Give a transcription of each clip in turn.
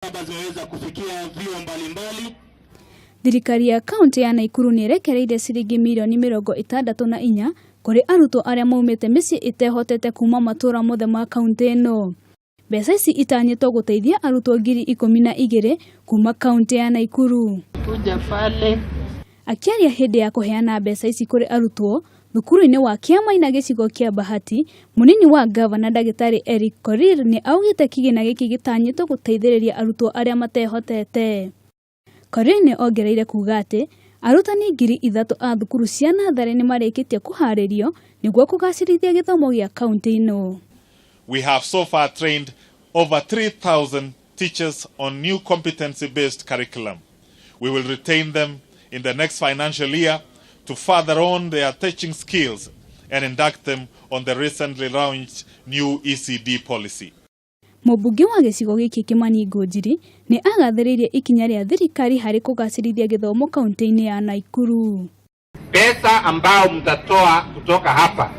Zimeweza kufikia vyuo mbalimbali. Thirikari ya kaunti ya Nakuru ni irekereire ciringi milioni 64 kuri arutwo aria maumite micii itehotete kuma matura mothe ma kaunti ino. Mbeca ici itanyitwo guteithia arutwo 12,000 kuma kaunti ya Nakuru. Kuja pale Akiaria hindi ya kuheana mbeca ici kuri arutwo thukuru-ini wa Kiamaina gicigo kia Bahati, munini wa gavana Dagitari Eric Korir ni augite kigina giki gitanyitwo guteithiriria arutwo aria matehotete. Korir ni ongereire kuga ati arutani 3,000 a thukuru cia nathari ni marikitie kuharirio niguo kugacirithia githomo gia kaunti ino. We have so far trained over 3,000 teachers on new competency-based curriculum. We will retain them in the next financial year to further on their teaching skills and induct them on the recently launched new ECD policy. Mubunge wa gicigo giki Kimani Ngunjiri ni agathiririe ikinya ria thirikari hari kugacirithia githomo kaunti-ini ya Nakuru. Pesa ambao mtatoa kutoka hapa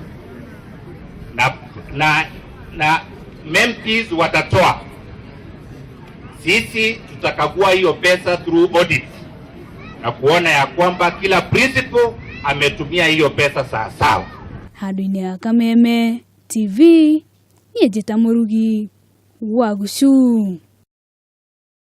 na MPs watatoa, sisi tutakagua hiyo pesa through audit na kuona ya kwamba kila principal ametumia hiyo pesa sawa sawa. Handu-ini ya Kameme TV, ni Jeta Murugi wa Gushu.